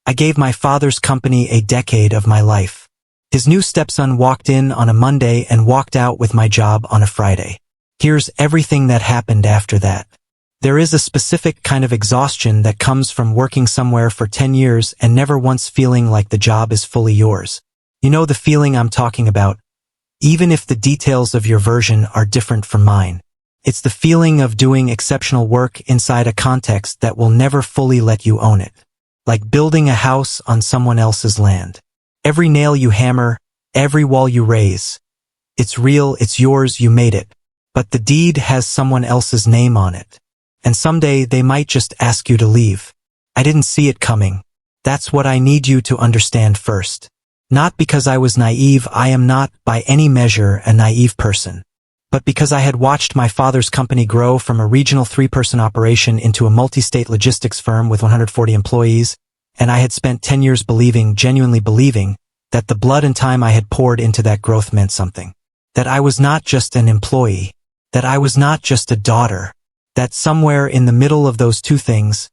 I gave my father's company a decade of my life. His new stepson walked in on a Monday and walked out with my job on a Friday. Here's everything that happened after that. There is a specific kind of exhaustion that comes from working somewhere for 10 years and never once feeling like the job is fully yours. You know the feeling I'm talking about, even if the details of your version are different from mine. It's the feeling of doing exceptional work inside a context that will never fully let you own it. Like building a house on someone else's land. Every nail you hammer, every wall you raise. It's real, it's yours, you made it. But the deed has someone else's name on it. And someday they might just ask you to leave. I didn't see it coming. That's what I need you to understand first. Not because I was naive, I am not, by any measure, a naive person. But because I had watched my father's company grow from a regional 3-person operation into a multi-state logistics firm with 140 employees, and I had spent 10 years genuinely believing, that the blood and time I had poured into that growth meant something. That I was not just an employee. That I was not just a daughter. That somewhere in the middle of those two things,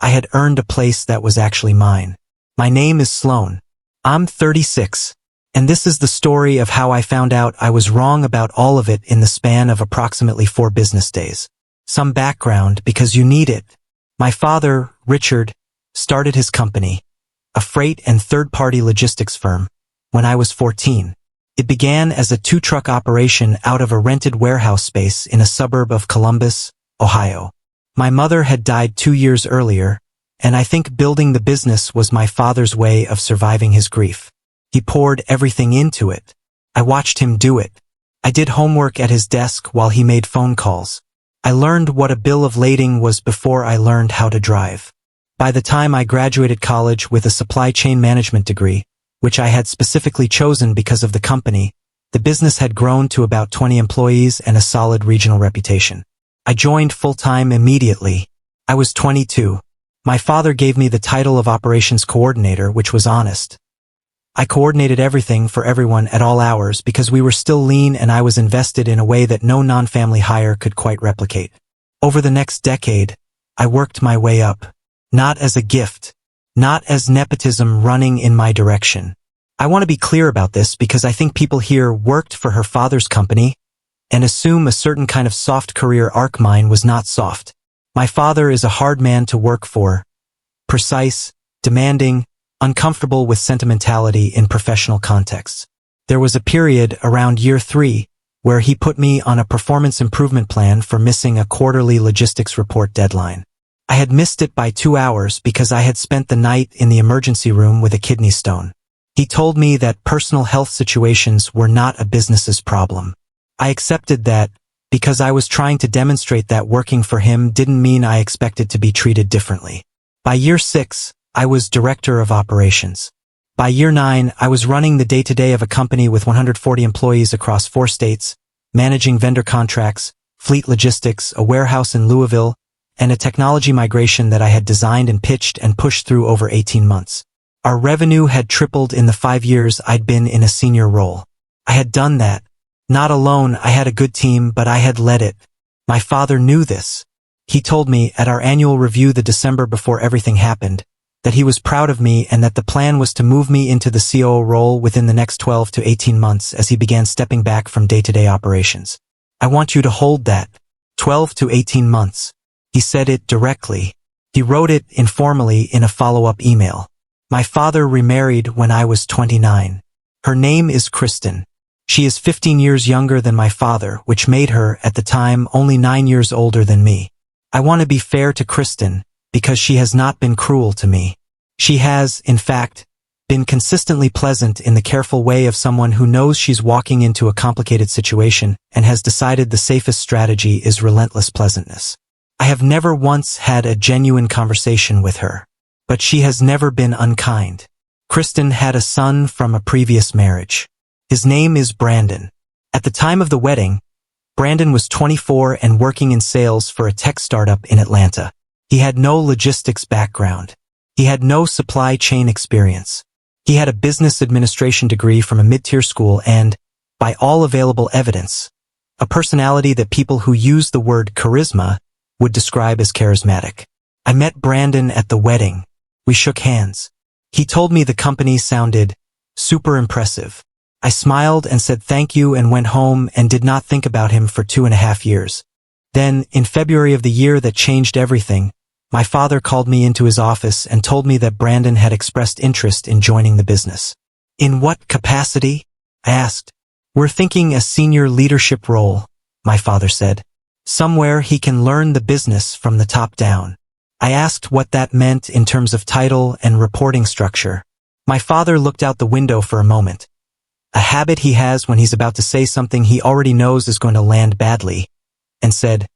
I had earned a place that was actually mine. My name is Sloan. I'm 36. And this is the story of how I found out I was wrong about all of it in the span of approximately 4 business days. Some background, because you need it. My father, Richard, started his company, a freight and third-party logistics firm, when I was 14. It began as a 2-truck operation out of a rented warehouse space in a suburb of Columbus, Ohio. My mother had died 2 years earlier, and I think building the business was my father's way of surviving his grief. He poured everything into it. I watched him do it. I did homework at his desk while he made phone calls. I learned what a bill of lading was before I learned how to drive. By the time I graduated college with a supply chain management degree, which I had specifically chosen because of the company, the business had grown to about 20 employees and a solid regional reputation. I joined full-time immediately. I was 22. My father gave me the title of operations coordinator, which was honest. I coordinated everything for everyone at all hours because we were still lean and I was invested in a way that no non-family hire could quite replicate. Over the next decade, I worked my way up. Not as a gift. Not as nepotism running in my direction. I want to be clear about this because I think people here worked for her father's company and assume a certain kind of soft career arc. Mine was not soft. My father is a hard man to work for. Precise, demanding, uncomfortable with sentimentality in professional contexts. There was a period around year 3 where he put me on a performance improvement plan for missing a quarterly logistics report deadline. I had missed it by 2 hours because I had spent the night in the emergency room with a kidney stone. He told me that personal health situations were not a business's problem. I accepted that because I was trying to demonstrate that working for him didn't mean I expected to be treated differently. By year 6, I was director of operations. By year 9, I was running the day-to-day of a company with 140 employees across 4 states, managing vendor contracts, fleet logistics, a warehouse in Louisville, and a technology migration that I had designed and pitched and pushed through over 18 months. Our revenue had tripled in the 5 years I'd been in a senior role. I had done that. Not alone, I had a good team, but I had led it. My father knew this. He told me at our annual review the December before everything happened, that he was proud of me and that the plan was to move me into the COO role within the next 12 to 18 months as he began stepping back from day-to-day operations. I want you to hold that. 12 to 18 months. He said it directly. He wrote it informally in a follow-up email. My father remarried when I was 29. Her name is Kristen. She is 15 years younger than my father, which made her, at the time, only 9 years older than me. I want to be fair to Kristen, because she has not been cruel to me. She has, in fact, been consistently pleasant in the careful way of someone who knows she's walking into a complicated situation and has decided the safest strategy is relentless pleasantness. I have never once had a genuine conversation with her, but she has never been unkind. Kristen had a son from a previous marriage. His name is Brandon. At the time of the wedding, Brandon was 24 and working in sales for a tech startup in Atlanta. He had no logistics background. He had no supply chain experience. He had a business administration degree from a mid-tier school and, by all available evidence, a personality that people who use the word charisma would describe as charismatic. I met Brandon at the wedding. We shook hands. He told me the company sounded super impressive. I smiled and said thank you and went home and did not think about him for 2.5 years. Then, in February of the year that changed everything, my father called me into his office and told me that Brandon had expressed interest in joining the business. In what capacity? I asked. We're thinking a senior leadership role, my father said. Somewhere he can learn the business from the top down. I asked what that meant in terms of title and reporting structure. My father looked out the window for a moment. A habit he has when he's about to say something he already knows is going to land badly, and said,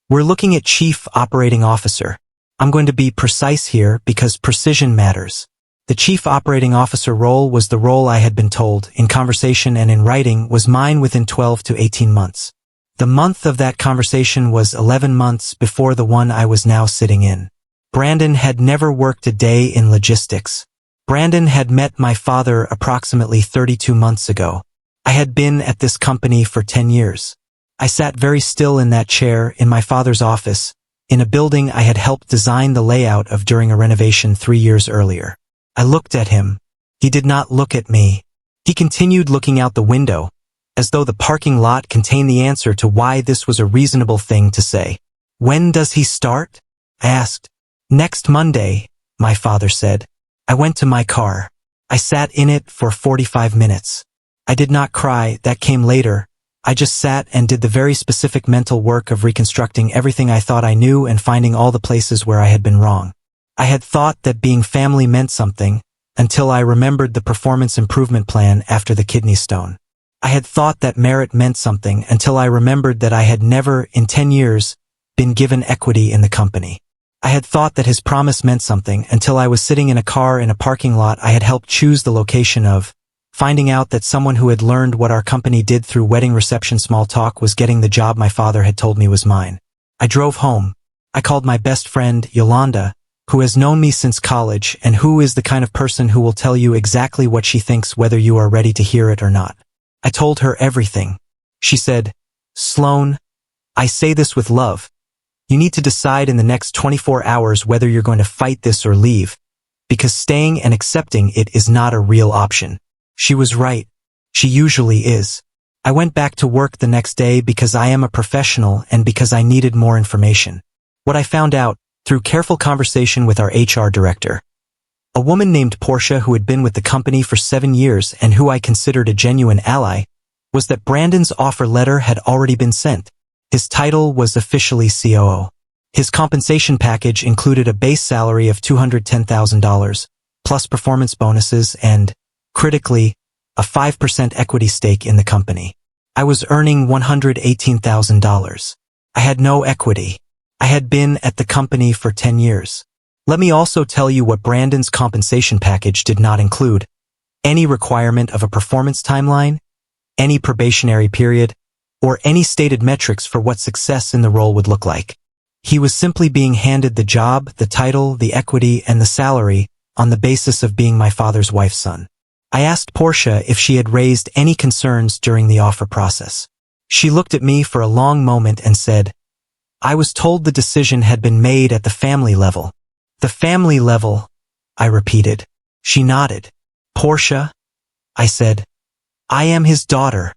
"We're looking at Chief Operating Officer. I'm going to be precise here because precision matters." The Chief Operating Officer role was the role I had been told, in conversation and in writing, was mine within 12 to 18 months. The month of that conversation was 11 months before the one I was now sitting in. Brandon had never worked a day in logistics. Brandon had met my father approximately 32 months ago. I had been at this company for 10 years. I sat very still in that chair in my father's office, in a building I had helped design the layout of during a renovation 3 years earlier. I looked at him. He did not look at me. He continued looking out the window, as though the parking lot contained the answer to why this was a reasonable thing to say. "When does he start?" I asked. "Next Monday," my father said. I went to my car. I sat in it for 45 minutes. I did not cry, that came later. I just sat and did the very specific mental work of reconstructing everything I thought I knew and finding all the places where I had been wrong. I had thought that being family meant something, until I remembered the performance improvement plan after the kidney stone. I had thought that merit meant something until I remembered that I had never, in 10 years, been given equity in the company. I had thought that his promise meant something until I was sitting in a car in a parking lot I had helped choose the location of, finding out that someone who had learned what our company did through wedding reception small talk was getting the job my father had told me was mine. I drove home. I called my best friend, Yolanda, who has known me since college and who is the kind of person who will tell you exactly what she thinks whether you are ready to hear it or not. I told her everything. She said, "Sloan, I say this with love. You need to decide in the next 24 hours whether you're going to fight this or leave, because staying and accepting it is not a real option." She was right. She usually is. I went back to work the next day because I am a professional and because I needed more information. What I found out, through careful conversation with our HR director, a woman named Portia who had been with the company for 7 years and who I considered a genuine ally, was that Brandon's offer letter had already been sent. His title was officially COO. His compensation package included a base salary of $210,000, plus performance bonuses and, critically, a 5% equity stake in the company. I was earning $118,000. I had no equity. I had been at the company for 10 years. Let me also tell you what Brandon's compensation package did not include: any requirement of a performance timeline, any probationary period, or any stated metrics for what success in the role would look like. He was simply being handed the job, the title, the equity, and the salary on the basis of being my father's wife's son. I asked Portia if she had raised any concerns during the offer process. She looked at me for a long moment and said, "I was told the decision had been made at the family level." "The family level," I repeated. She nodded. "Portia," I said, "I am his daughter."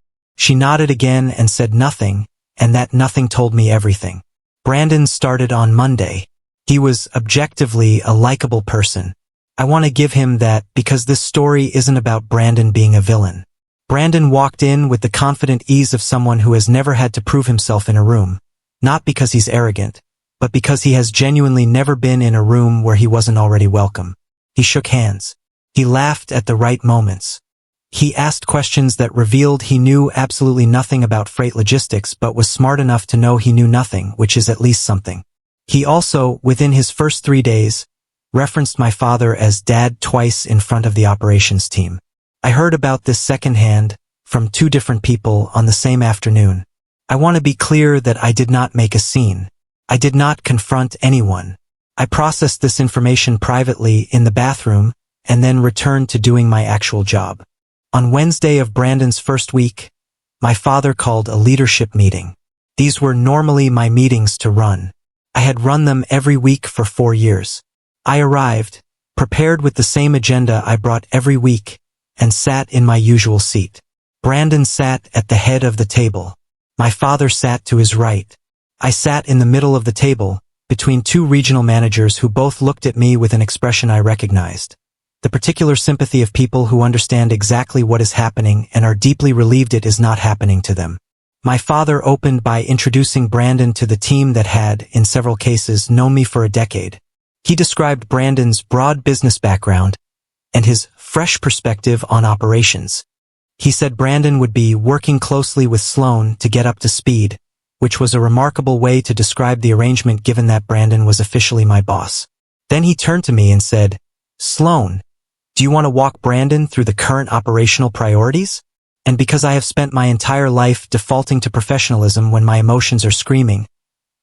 She nodded again and said nothing, and that nothing told me everything. Brandon started on Monday. He was objectively a likable person. I want to give him that because this story isn't about Brandon being a villain. Brandon walked in with the confident ease of someone who has never had to prove himself in a room, not because he's arrogant, but because he has genuinely never been in a room where he wasn't already welcome. He shook hands. He laughed at the right moments. He asked questions that revealed he knew absolutely nothing about freight logistics but was smart enough to know he knew nothing, which is at least something. He also, within his first 3 days, referenced my father as Dad twice in front of the operations team. I heard about this secondhand, from 2 different people on the same afternoon. I want to be clear that I did not make a scene. I did not confront anyone. I processed this information privately in the bathroom and then returned to doing my actual job. On Wednesday of Brandon's first week, my father called a leadership meeting. These were normally my meetings to run. I had run them every week for 4 years. I arrived, prepared with the same agenda I brought every week, and sat in my usual seat. Brandon sat at the head of the table. My father sat to his right. I sat in the middle of the table, between two regional managers who both looked at me with an expression I recognized. The particular sympathy of people who understand exactly what is happening and are deeply relieved it is not happening to them. My father opened by introducing Brandon to the team that had, in several cases, known me for a decade. He described Brandon's broad business background and his fresh perspective on operations. He said Brandon would be working closely with Sloan to get up to speed, which was a remarkable way to describe the arrangement given that Brandon was officially my boss. Then he turned to me and said, "Sloan, do you want to walk Brandon through the current operational priorities?" And because I have spent my entire life defaulting to professionalism when my emotions are screaming,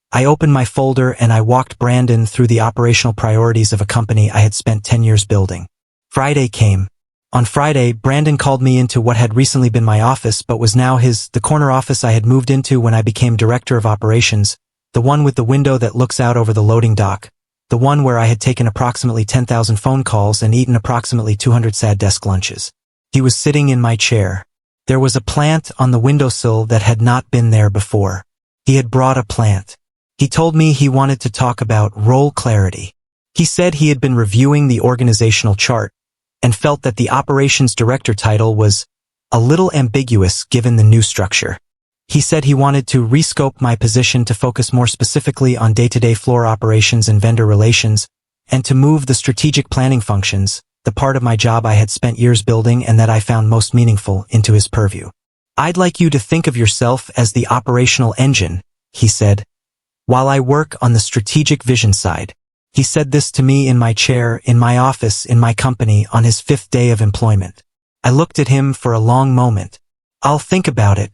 I opened my folder and I walked Brandon through the operational priorities of a company I had spent 10 years building. Friday came. On Friday, Brandon called me into what had recently been my office but was now the corner office I had moved into when I became director of operations, the one with the window that looks out over the loading dock, the one where I had taken approximately 10,000 phone calls and eaten approximately 200 sad desk lunches. He was sitting in my chair. There was a plant on the windowsill that had not been there before. He had brought a plant. He told me he wanted to talk about role clarity. He said he had been reviewing the organizational chart and felt that the operations director title was a little ambiguous given the new structure. He said he wanted to rescope my position to focus more specifically on day-to-day floor operations and vendor relations, and to move the strategic planning functions, the part of my job I had spent years building and that I found most meaningful, into his purview. "I'd like you to think of yourself as the operational engine," he said, "while I work on the strategic vision side." He said this to me in my chair, in my office, in my company, on his 5th day of employment. I looked at him for a long moment. "I'll think about it,"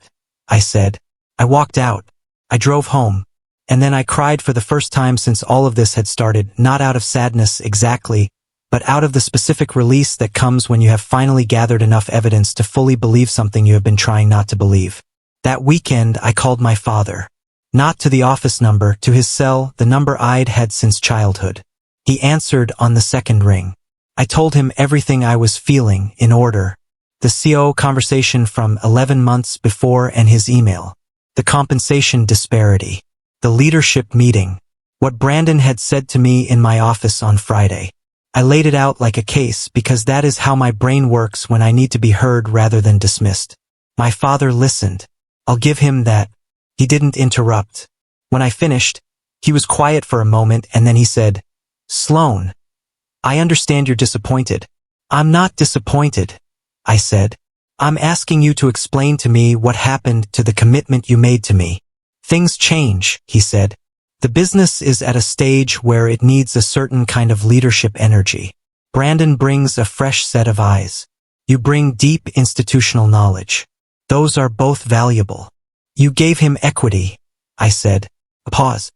I said. I walked out. I drove home. And then I cried for the first time since all of this had started, not out of sadness exactly, but out of the specific release that comes when you have finally gathered enough evidence to fully believe something you have been trying not to believe. That weekend, I called my father. Not to the office number, to his cell, the number I'd had since childhood. He answered on the second ring. I told him everything I was feeling, in order. The COO conversation from 11 months before and his email. The compensation disparity. The leadership meeting. What Brandon had said to me in my office on Friday. I laid it out like a case because that is how my brain works when I need to be heard rather than dismissed. My father listened. I'll give him that. He didn't interrupt. When I finished, he was quiet for a moment and then he said, "Sloan, I understand you're disappointed." "I'm not disappointed," I said. "I'm asking you to explain to me what happened to the commitment you made to me." "Things change," he said. "The business is at a stage where it needs a certain kind of leadership energy. Brandon brings a fresh set of eyes. You bring deep institutional knowledge. Those are both valuable. You gave him equity," I said. A pause.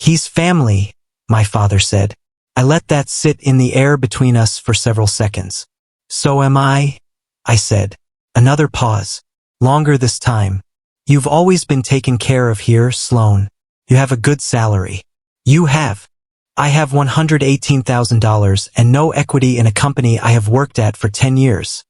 "He's family," my father said. I let that sit in the air between us for several seconds. "So am I," I said. Another pause. Longer this time. "You've always been taken care of here, Sloan. You have a good salary." "You have." "I have $118,000 and no equity in a company I have worked at for 10 years,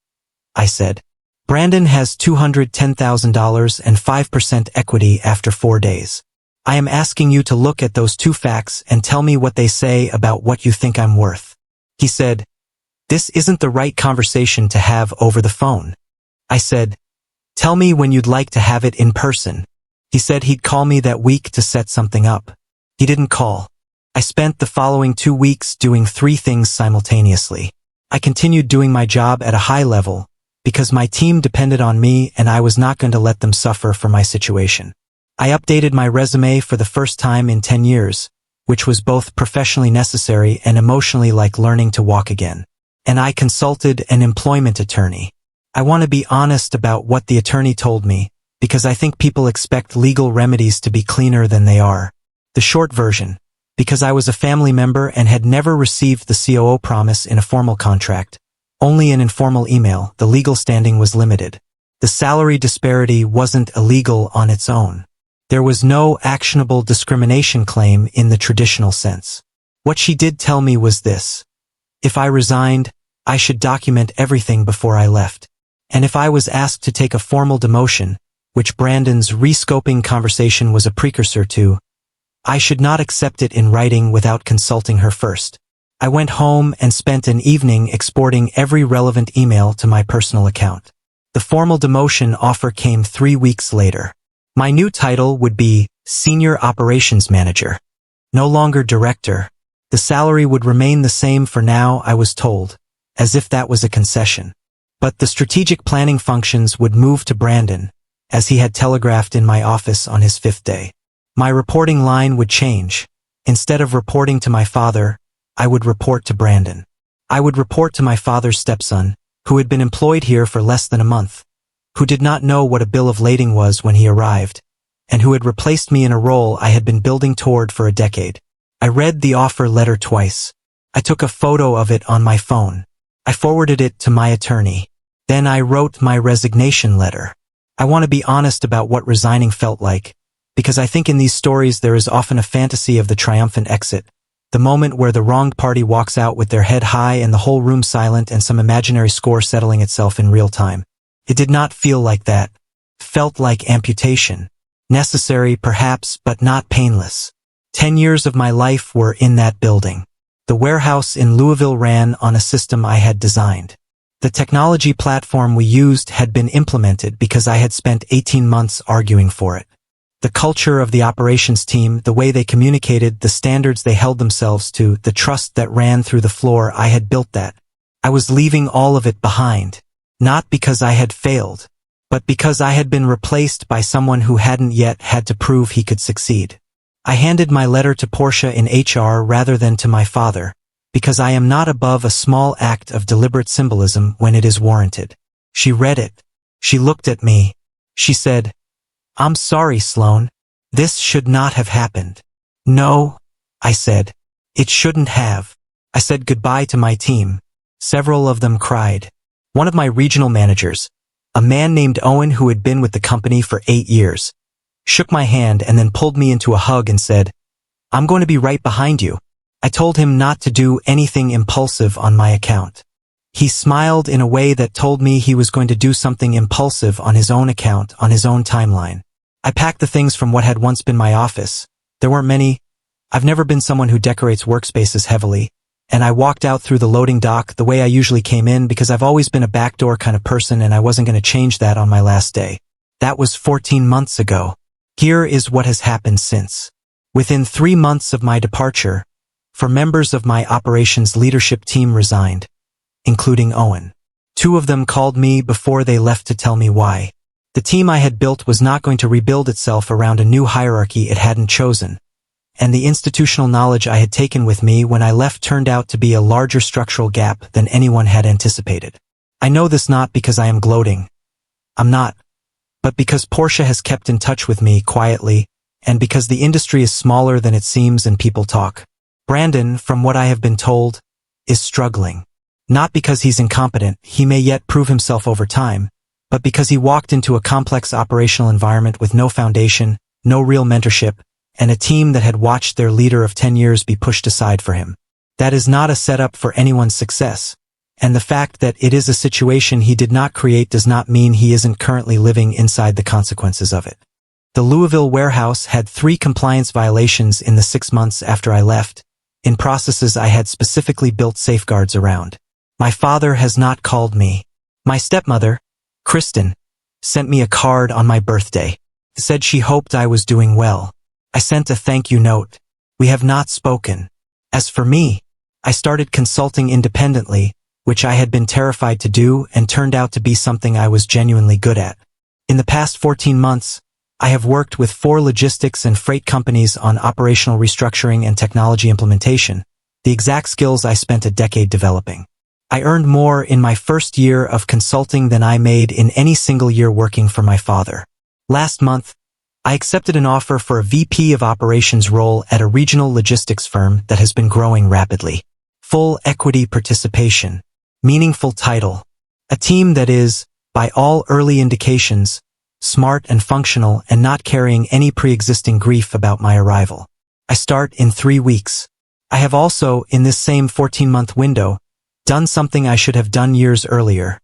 I said. "Brandon has $210,000 and 5% equity after 4 days. I am asking you to look at those two facts and tell me what they say about what you think I'm worth." He said, "This isn't the right conversation to have over the phone." I said, "Tell me when you'd like to have it in person." He said he'd call me that week to set something up. He didn't call. I spent the following 2 weeks doing 3 things simultaneously. I continued doing my job at a high level, because my team depended on me and I was not going to let them suffer for my situation. I updated my resume for the first time in 10 years, which was both professionally necessary and emotionally like learning to walk again. And I consulted an employment attorney. I want to be honest about what the attorney told me, because I think people expect legal remedies to be cleaner than they are. The short version, because I was a family member and had never received the COO promise in a formal contract, only an informal email, the legal standing was limited. The salary disparity wasn't illegal on its own. There was no actionable discrimination claim in the traditional sense. What she did tell me was this. If I resigned, I should document everything before I left. And if I was asked to take a formal demotion, which Brandon's rescoping conversation was a precursor to, I should not accept it in writing without consulting her first. I went home and spent an evening exporting every relevant email to my personal account. The formal demotion offer came 3 weeks later. My new title would be Senior Operations Manager. No longer Director. The salary would remain the same for now, I was told, as if that was a concession. But the strategic planning functions would move to Brandon, as he had telegraphed in my office on his 5th day. My reporting line would change. Instead of reporting to my father, I would report to Brandon. I would report to my father's stepson, who had been employed here for less than a month, who did not know what a bill of lading was when he arrived, and who had replaced me in a role I had been building toward for a decade. I read the offer letter twice. I took a photo of it on my phone. I forwarded it to my attorney. Then I wrote my resignation letter. I want to be honest about what resigning felt like, because I think in these stories there is often a fantasy of the triumphant exit, the moment where the wronged party walks out with their head high and the whole room silent and some imaginary score settling itself in real time. It did not feel like that. It felt like amputation. Necessary, perhaps, but not painless. 10 years of my life were in that building. The warehouse in Louisville ran on a system I had designed. The technology platform we used had been implemented because I had spent 18 months arguing for it. The culture of the operations team, the way they communicated, the standards they held themselves to, the trust that ran through the floor, I had built that. I was leaving all of it behind. Not because I had failed, but because I had been replaced by someone who hadn't yet had to prove he could succeed. I handed my letter to Portia in HR rather than to my father, because I am not above a small act of deliberate symbolism when it is warranted. She read it. She looked at me. She said, "I'm sorry, Sloan. This should not have happened." "No," I said. "It shouldn't have." I said goodbye to my team. Several of them cried. One of my regional managers, a man named Owen who had been with the company for 8 years, shook my hand and then pulled me into a hug and said, "I'm going to be right behind you." I told him not to do anything impulsive on my account. He smiled in a way that told me he was going to do something impulsive on his own account, on his own timeline. I packed the things from what had once been my office. There weren't many. I've never been someone who decorates workspaces heavily, and I walked out through the loading dock the way I usually came in because I've always been a backdoor kind of person and I wasn't going to change that on my last day. That was 14 months ago. Here is what has happened since. Within 3 months of my departure, 4 members of my operations leadership team resigned, including Owen. 2 of them called me before they left to tell me why. The team I had built was not going to rebuild itself around a new hierarchy it hadn't chosen, and the institutional knowledge I had taken with me when I left turned out to be a larger structural gap than anyone had anticipated. I know this not because I am gloating. I'm not. But because Portia has kept in touch with me quietly, and because the industry is smaller than it seems and people talk. Brandon, from what I have been told, is struggling. Not because he's incompetent, he may yet prove himself over time, but because he walked into a complex operational environment with no foundation, no real mentorship, and a team that had watched their leader of 10 years be pushed aside for him. That is not a setup for anyone's success, and the fact that it is a situation he did not create does not mean he isn't currently living inside the consequences of it. The Louisville warehouse had 3 compliance violations in the 6 months after I left, in processes I had specifically built safeguards around. My father has not called me. My stepmother, Kristen, sent me a card on my birthday. Said she hoped I was doing well. I sent a thank you note. We have not spoken. As for me, I started consulting independently, which I had been terrified to do and turned out to be something I was genuinely good at. In the past 14 months, I have worked with 4 logistics and freight companies on operational restructuring and technology implementation, the exact skills I spent a decade developing. I earned more in my first year of consulting than I made in any single year working for my father. Last month, I accepted an offer for a VP of operations role at a regional logistics firm that has been growing rapidly. Full equity participation, meaningful title, a team that is, by all early indications, smart and functional and not carrying any pre-existing grief about my arrival. I start in 3 weeks. I have also, in this same 14-month window, done something I should have done years earlier.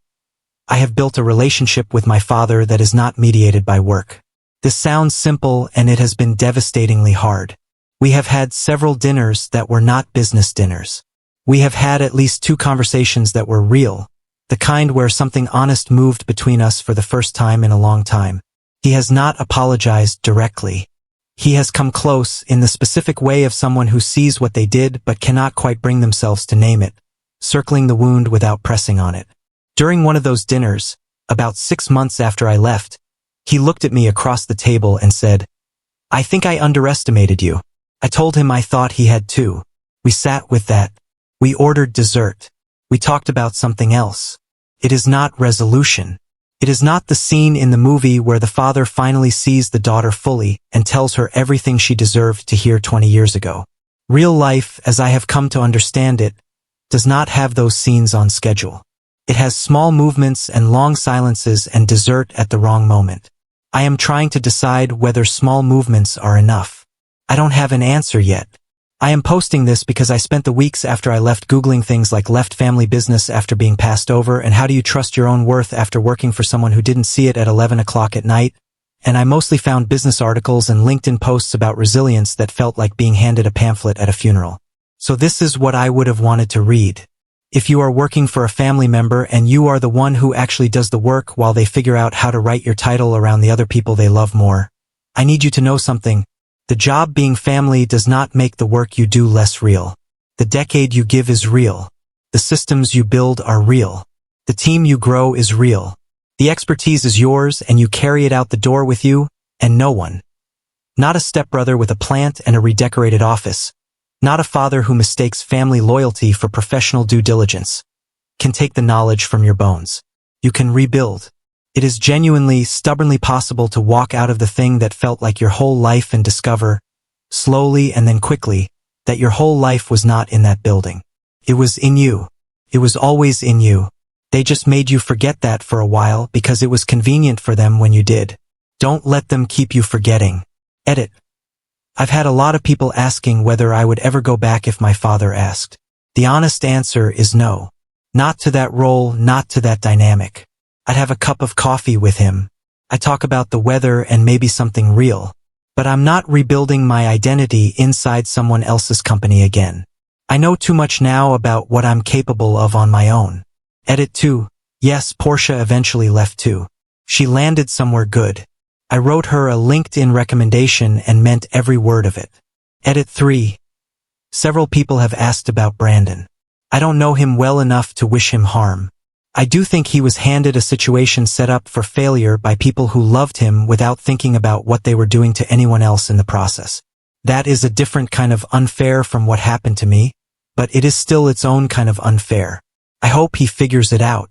I have built a relationship with my father that is not mediated by work. This sounds simple, and it has been devastatingly hard. We have had several dinners that were not business dinners. We have had at least 2 conversations that were real, the kind where something honest moved between us for the first time in a long time. He has not apologized directly. He has come close in the specific way of someone who sees what they did but cannot quite bring themselves to name it, circling the wound without pressing on it. During one of those dinners, about 6 months after I left, he looked at me across the table and said, "I think I underestimated you." I told him I thought he had too. We sat with that. We ordered dessert. We talked about something else. It is not resolution. It is not the scene in the movie where the father finally sees the daughter fully and tells her everything she deserved to hear 20 years ago. Real life, as I have come to understand it, does not have those scenes on schedule. It has small movements and long silences and dessert at the wrong moment. I am trying to decide whether small movements are enough. I don't have an answer yet. I am posting this because I spent the weeks after I left Googling things like left family business after being passed over and how do you trust your own worth after working for someone who didn't see it at 11 o'clock at night, and I mostly found business articles and LinkedIn posts about resilience that felt like being handed a pamphlet at a funeral. So this is what I would have wanted to read. If you are working for a family member and you are the one who actually does the work while they figure out how to write your title around the other people they love more, I need you to know something. The job being family does not make the work you do less real. The decade you give is real. The systems you build are real. The team you grow is real. The expertise is yours and you carry it out the door with you, and no one. Not a stepbrother with a plant and a redecorated office. Not a father who mistakes family loyalty for professional due diligence. Can take the knowledge from your bones. You can rebuild. It is genuinely, stubbornly possible to walk out of the thing that felt like your whole life and discover, slowly and then quickly, that your whole life was not in that building. It was in you. It was always in you. They just made you forget that for a while because it was convenient for them when you did. Don't let them keep you forgetting. Edit. I've had a lot of people asking whether I would ever go back if my father asked. The honest answer is no. Not to that role, not to that dynamic. I'd have a cup of coffee with him. I talk about the weather and maybe something real. But I'm not rebuilding my identity inside someone else's company again. I know too much now about what I'm capable of on my own. Edit 2. Yes, Portia eventually left too. She landed somewhere good. I wrote her a LinkedIn recommendation and meant every word of it. Edit 3. Several people have asked about Brandon. I don't know him well enough to wish him harm. I do think he was handed a situation set up for failure by people who loved him without thinking about what they were doing to anyone else in the process. That is a different kind of unfair from what happened to me, but it is still its own kind of unfair. I hope he figures it out.